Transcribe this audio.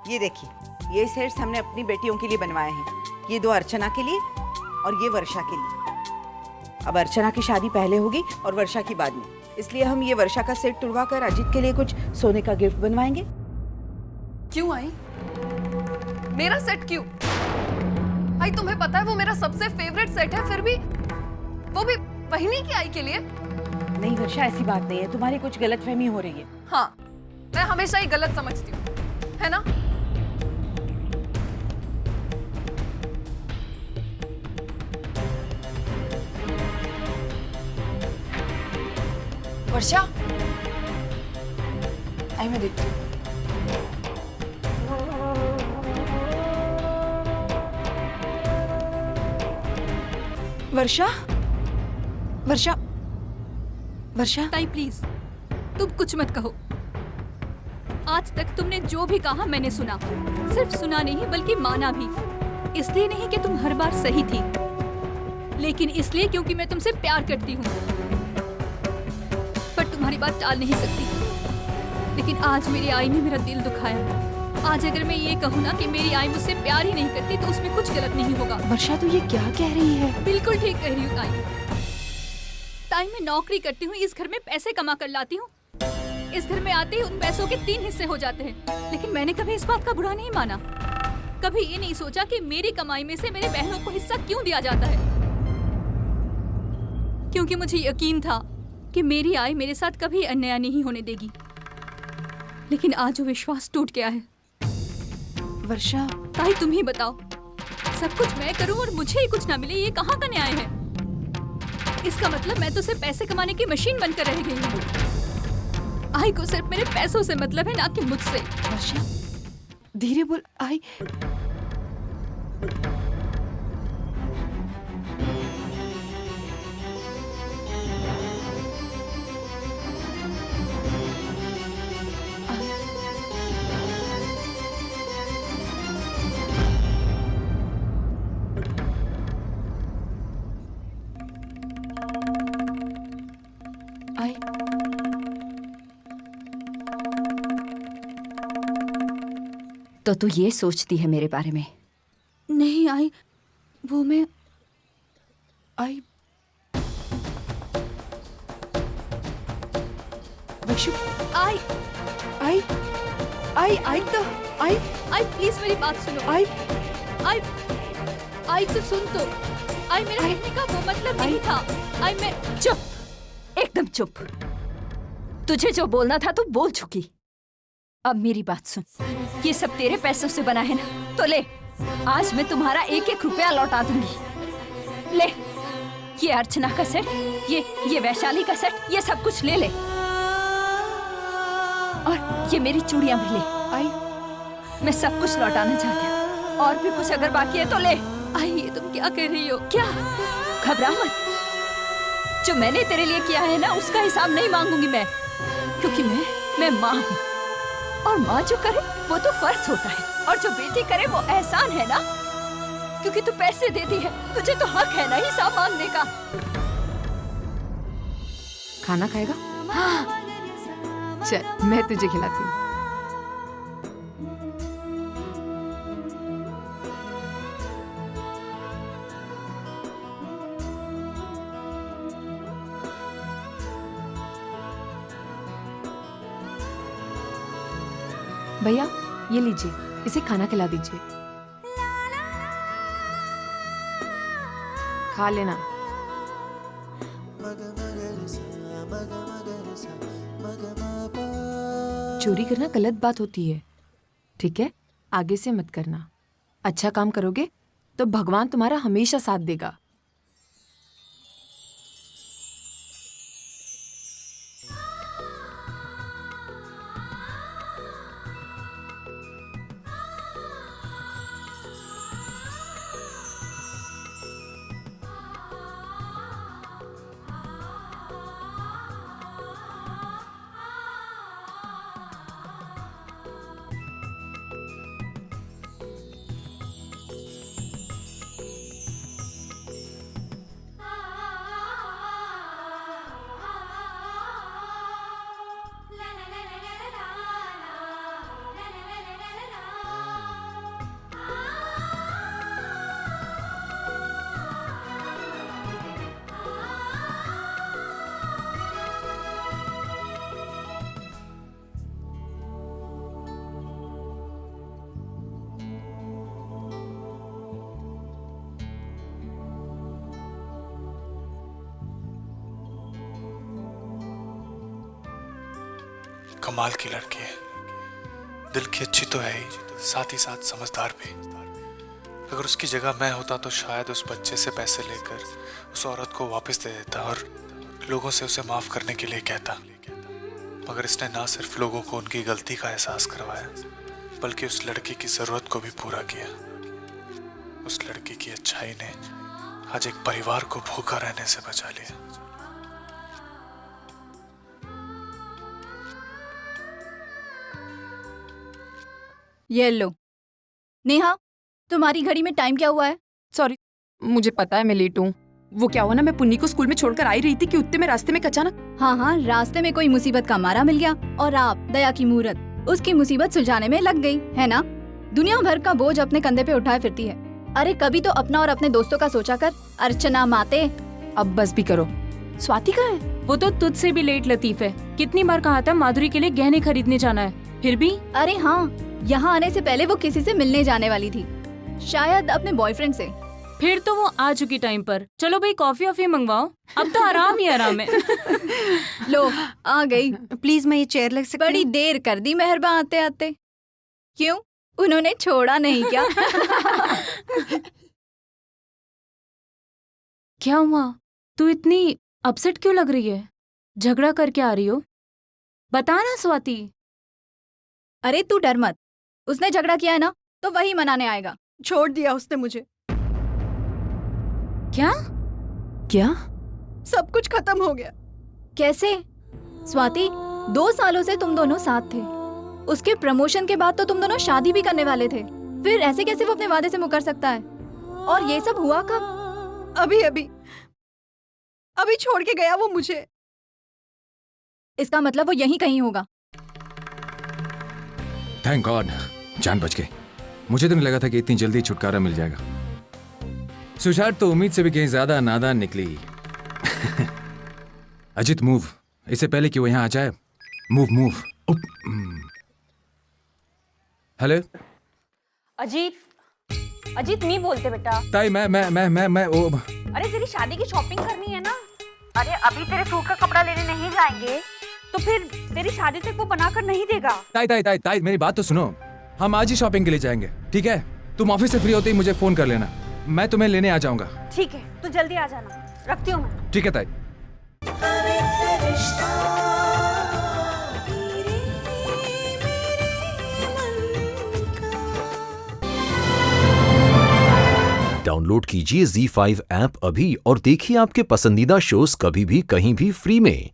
ये देखिए, ये सेट्स हमने अपनी बेटियों के लिए बनवाए हैं। ये 2 अर्चना के लिए और ये वर्षा के लिए। अब अर्चना की शादी पहले होगी और वर्षा की बाद में, इसलिए हम ये वर्षा का सेट तुड़वा कर अजीत के लिए कुछ सोने का गिफ्ट बनवाएंगे। क्यों आई? मेरा सेट क्यों? भाई तुम्हें पता है वो मेरा सबसे फेवरेट सेट है, फिर भी वो भी पहिनी की आई के लिए? नहीं वर्षा, ऐसी बात नहीं है, तुम्हारी कुछ गलतफहमी हो रही है। हाँ, मैं हमेशा ही गलत समझती हूँ, है ना? वर्षा, आई मैं देखती हूँ। वर्षा, वर्षा, वर्षा। ताई प्लीज, तुम कुछ मत कहो। आज तक तुमने जो भी कहा मैंने सुना, सिर्फ सुना नहीं बल्कि माना भी। इसलिए नहीं कि तुम हर बार सही थी, लेकिन इसलिए क्योंकि मैं तुमसे प्यार करती हूँ। पर तुम्हारी बात टाल नहीं सकती। लेकिन आज मेरी आई ने मेरा दिल दुखाया। आज अगर मैं ये कहूँ ना कि मेरी आई मुझसे प्यार ही नहीं करती तो उसमें कुछ गलत नहीं होगा। वर्षा, तू ये क्या कह रही है? बिल्कुल ठीक कह रही हूँ ताई। ताई मैं नौकरी करती हूँ, इस घर में पैसे कमा कर लाती हूँ। इस घर में आते ही उन पैसों के 3 हिस्से हो जाते हैं। लेकिन मैंने कभी इस बात का बुरा नहीं माना। कभी ये नहीं सोचा कि मेरी कमाई में से मेरे बहनों को हिस्सा क्यों दिया जाता है। क्योंकि मुझे यकीन था कि मेरी आई मेरे साथ कभी अन्याय नहीं होने देगी। लेकिन आज वो विश्वास टूट गया है। वर्षा, ताई तुम ही बताओ, सब कुछ मैं करूं और मुझे ही कुछ ना मिले, ये कहाँ का न्याय है? इसका मतलब मैं तो सिर्फ पैसे कमाने की मशीन बनकर रह गई हूँ। आई को सिर्फ मेरे पैसों से मतलब है, ना कि मुझसे। वर्षा, धीरे बोल। आई आई तो तू ये सोचती है मेरे बारे में? नहीं आई, वो मैं आई वैशु, आई आई आई आई तो आई आई प्लीज मेरी बात सुनो। आई आई आई तो सुन तो। आई मेरा कहने का वो मतलब नहीं था। आई मैं चुप, एकदम चुप। तुझे जो बोलना था तू बोल चुकी। अब मेरी बात सुन, ये सब तेरे पैसों से बना है ना, तो ले, आज मैं तुम्हारा 1-1 रुपया लौटा दूंगी। ले, ये अर्चना का सेट, ये वैशाली का सेट, ये सब कुछ ले ले। और ये मेरी चूड़ियां भी ले। आई मैं सब कुछ लौटाना चाहती हूँ। और भी कुछ अगर बाकी है तो ले। आई ये तुम क्या कर रही हो? क्या? घबरा मत। जो मैंने तेरे लिए किया है ना, उसका हिसाब नहीं मांगूंगी मैं, क्योंकि मैं माँ हूँ। और माँ जो करे वो तो फर्ज होता है, और जो बेटी करे वो एहसान है ना, क्योंकि तू पैसे देती है, तुझे तो हक है ना हिसाब मांगने का। खाना खाएगा? हाँ। चल मैं तुझे खिलाती हूँ। भैया ये लीजिए, इसे खाना खिला दीजिए। खा लेना। चोरी करना गलत बात होती है, ठीक है? आगे से मत करना। अच्छा काम करोगे तो भगवान तुम्हारा हमेशा साथ देगा। कमाल की लड़की है। दिल की अच्छी तो है ही, साथ ही साथ समझदार भी। अगर उसकी जगह मैं होता तो शायद उस बच्चे से पैसे लेकर उस औरत को वापस दे देता और लोगों से उसे माफ करने के लिए कहता। मगर इसने ना सिर्फ लोगों को उनकी गलती का एहसास करवाया, बल्कि उस लड़की की जरूरत को भी पूरा किया। उस लड़की की अच्छाई ने आज एक परिवार को भूखा रहने से बचा लिया। ये लो। नेहा, तुम्हारी घड़ी में टाइम क्या हुआ है? सॉरी, मुझे पता है मैं लेट हूँ। वो क्या हुआ ना, मैं पुन्नी को स्कूल में छोड़कर आई रही थी कि उतने में रास्ते में अचानक। हाँ हाँ, रास्ते में कोई मुसीबत का मारा मिल गया और आप दया की मूरत उसकी मुसीबत सुलझाने में लग गई, है ना? दुनिया भर का बोझ अपने कंधे पे उठाए फिरती है। अरे कभी तो अपना और अपने दोस्तों का सोचा कर। अर्चना माते। अब बस भी करो। स्वाति कहाँ है? वो तो तुझसे भी लेट लतीफ है। कितनी बार कहा था माधुरी के लिए गहने खरीदने जाना है, फिर भी। अरे हाँ, यहाँ आने से पहले वो किसी से मिलने जाने वाली थी, शायद अपने बॉयफ्रेंड से। फिर तो वो आ चुकी टाइम पर। चलो भाई कॉफी ऑफी मंगवाओ, अब तो आराम ही आराम है। लो आ गई। प्लीज मैं ये चेयर लग सकती बड़ी हूँ? देर कर दी मेहरबा आते आते। क्यों, उन्होंने छोड़ा नहीं क्या? क्या हुआ? तू इतनी अपसेट क्यों लग रही है? झगड़ा करके आ रही हो? बता ना स्वाति। अरे तू डर मत, उसने झगड़ा किया है ना तो वही मनाने आएगा। छोड़ दिया उसने मुझे। क्या? क्या? सब कुछ खत्म हो गया। कैसे? स्वाति, 2 सालों से तुम दोनों साथ थे। उसके प्रमोशन के बाद तो तुम दोनों शादी भी करने वाले थे। फिर ऐसे कैसे वो अपने वादे से मुकर सकता है? और ये सब हुआ कब? अभी छोड़ के गया वो मुझे। इसका मतलब वो यहीं कहीं होगा। थैंक गॉड, जान बच गई। मुझे तो नहीं लगा था कि इतनी जल्दी छुटकारा मिल जाएगा। सुशांत तो उम्मीद से भी कहीं ज्यादा नादान निकली। अजित मूव, इससे पहले कि वो यहाँ आ जाए। Move move. हेलो अजीत मी बोलते बेटा। ताई, मैं ओ। अरे तेरी शादी की शॉपिंग करनी है ना। अरे अभी तेरे सूट का कपड़ा लेने नहीं जाएंगे तो फिर तेरी शादी तक वो बनाकर नहीं देगा। ताई मेरी बात तो सुनो। हम आज ही शॉपिंग के लिए जाएंगे, ठीक है? तुम ऑफिस से फ्री होते ही मुझे फोन कर लेना, मैं तुम्हें लेने आ जाऊंगा। ठीक है, तू जल्दी आ जाना। रखती हूँ मैं। ठीक है ताई। डाउनलोड कीजिए ZEE5 ऐप अभी और देखिए आपके पसंदीदा शोज कभी भी कहीं भी फ्री में।